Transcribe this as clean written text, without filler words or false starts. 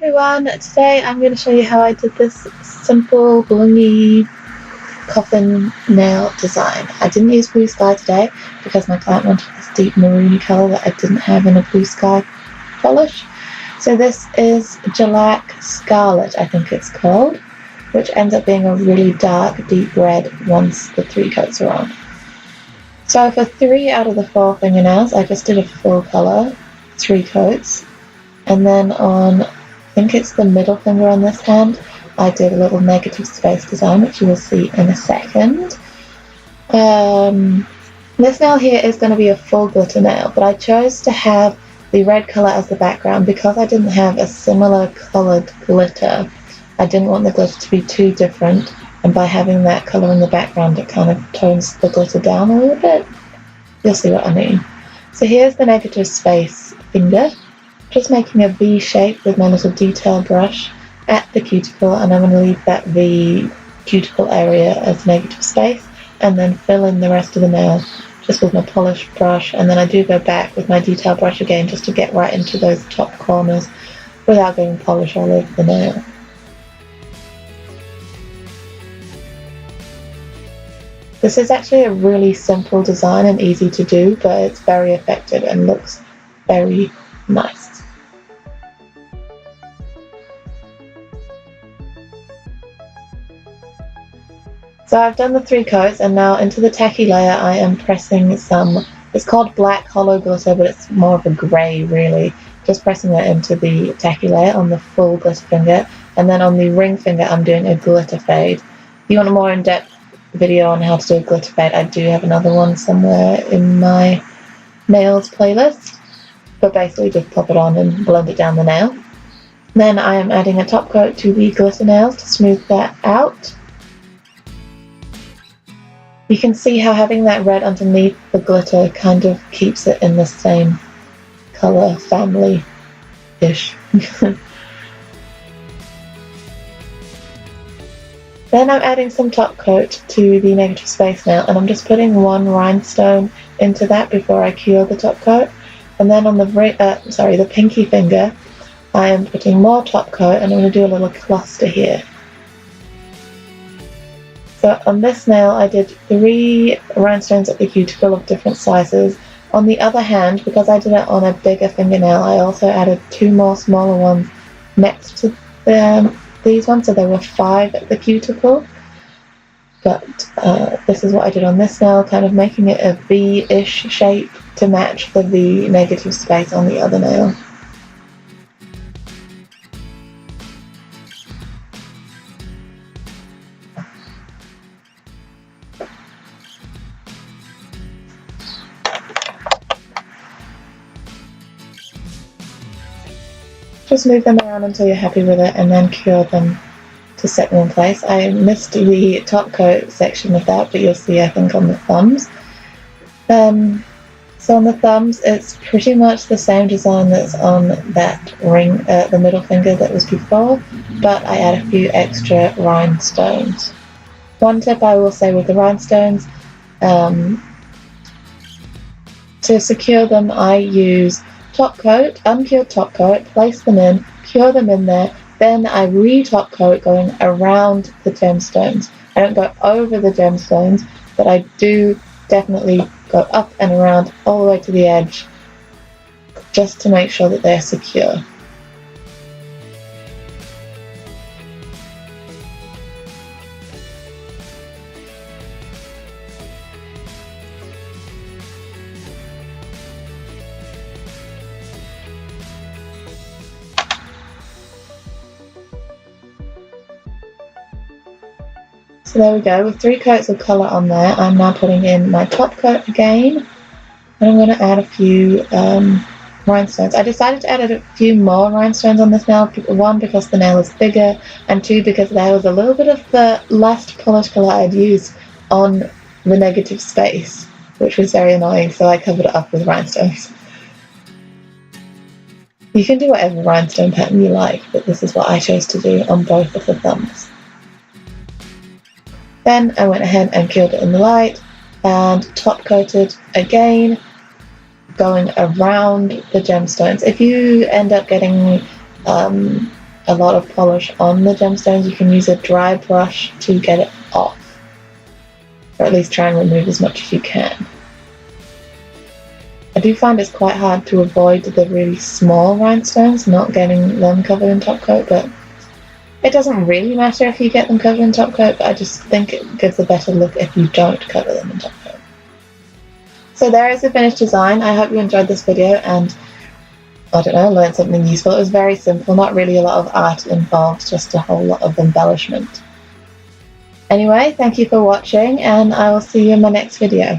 everyone, today I'm going to show you how I did this simple blingy coffin nail design. I didn't use blue sky today because my client wanted this deep maroon colour that I didn't have in a blue sky polish. So this is Gellack Scarlett, I think it's called, which ends up being a really dark deep red once the 3 coats are on. So for 3 out of the 4 fingernails I just did a full colour, 3 coats, and then on, I think it's the middle finger on this hand, I did a little negative space design, which you will see in a second. This nail here is going to be a full glitter nail, but I chose to have the red colour as the background because I didn't have a similar coloured glitter. I didn't want the glitter to be too different, and by having that colour in the background it kind of tones the glitter down a little bit. You'll see what I mean. So here's the negative space finger. Just making a V shape with my little detail brush at the cuticle, and I'm going to leave that V cuticle area as negative space and then fill in the rest of the nail just with my polish brush, and then I do go back with my detail brush again just to get right into those top corners without getting polish all over the nail. This is actually a really simple design and easy to do, but it's very effective and looks very nice. So I've done the 3 coats, and now into the tacky layer I am pressing some, it's called black Holo glitter, but it's more of a grey really. Just pressing that into the tacky layer on the full glitter finger, and then on the ring finger I'm doing a glitter fade. If you want a more in-depth video on how to do a glitter fade, I do have another one somewhere in my nails playlist, but basically just pop it on and blend it down the nail. Then I am adding a top coat to the glitter nails to smooth that out. You can see how having that red underneath the glitter kind of keeps it in the same colour family-ish. Then I'm adding some top coat to the negative space nail, and I'm just putting 1 rhinestone into that before I cure the top coat. And then on the pinky finger, I am putting more top coat, and I'm going to do a little cluster here. So on this nail I did 3 rhinestones at the cuticle of different sizes. On the other hand, because I did it on a bigger fingernail, I also added 2 more smaller ones next to these ones, so there were 5 at the cuticle. But this is what I did on this nail, kind of making it a V-ish shape to match the V negative space on the other nail. Just move them around until you're happy with it, and then cure them to set them in place. I missed the top coat section of that, but you'll see I think on the thumbs. So on the thumbs it's pretty much the same design that's on that ring, the middle finger that was before, but I add a few extra rhinestones. One tip I will say with the rhinestones, to secure them I use top coat, uncured top coat, place them in, cure them in there, then I re-top coat going around the gemstones. I don't go over the gemstones, but I do definitely go up and around all the way to the edge just to make sure that they're secure. So there we go, with 3 coats of colour on there, I'm now putting in my top coat again, and I'm going to add a few rhinestones. I decided to add a few more rhinestones on this nail, 1 because the nail is bigger, and 2 because there was a little bit of the last polish colour I'd used on the negative space, which was very annoying, so I covered it up with rhinestones. You can do whatever rhinestone pattern you like, but this is what I chose to do on both of the thumbs. Then I went ahead and cured it in the light and top coated again, going around the gemstones. If you end up getting a lot of polish on the gemstones, you can use a dry brush to get it off, or at least try and remove as much as you can. I do find it's quite hard to avoid the really small rhinestones, not getting them covered in top coat, but it doesn't really matter if you get them covered in top coat, but I just think it gives a better look if you don't cover them in top coat. So there is the finished design. I hope you enjoyed this video and, I don't know, learned something useful. It was very simple, not really a lot of art involved, just a whole lot of embellishment. Anyway, thank you for watching, and I will see you in my next video.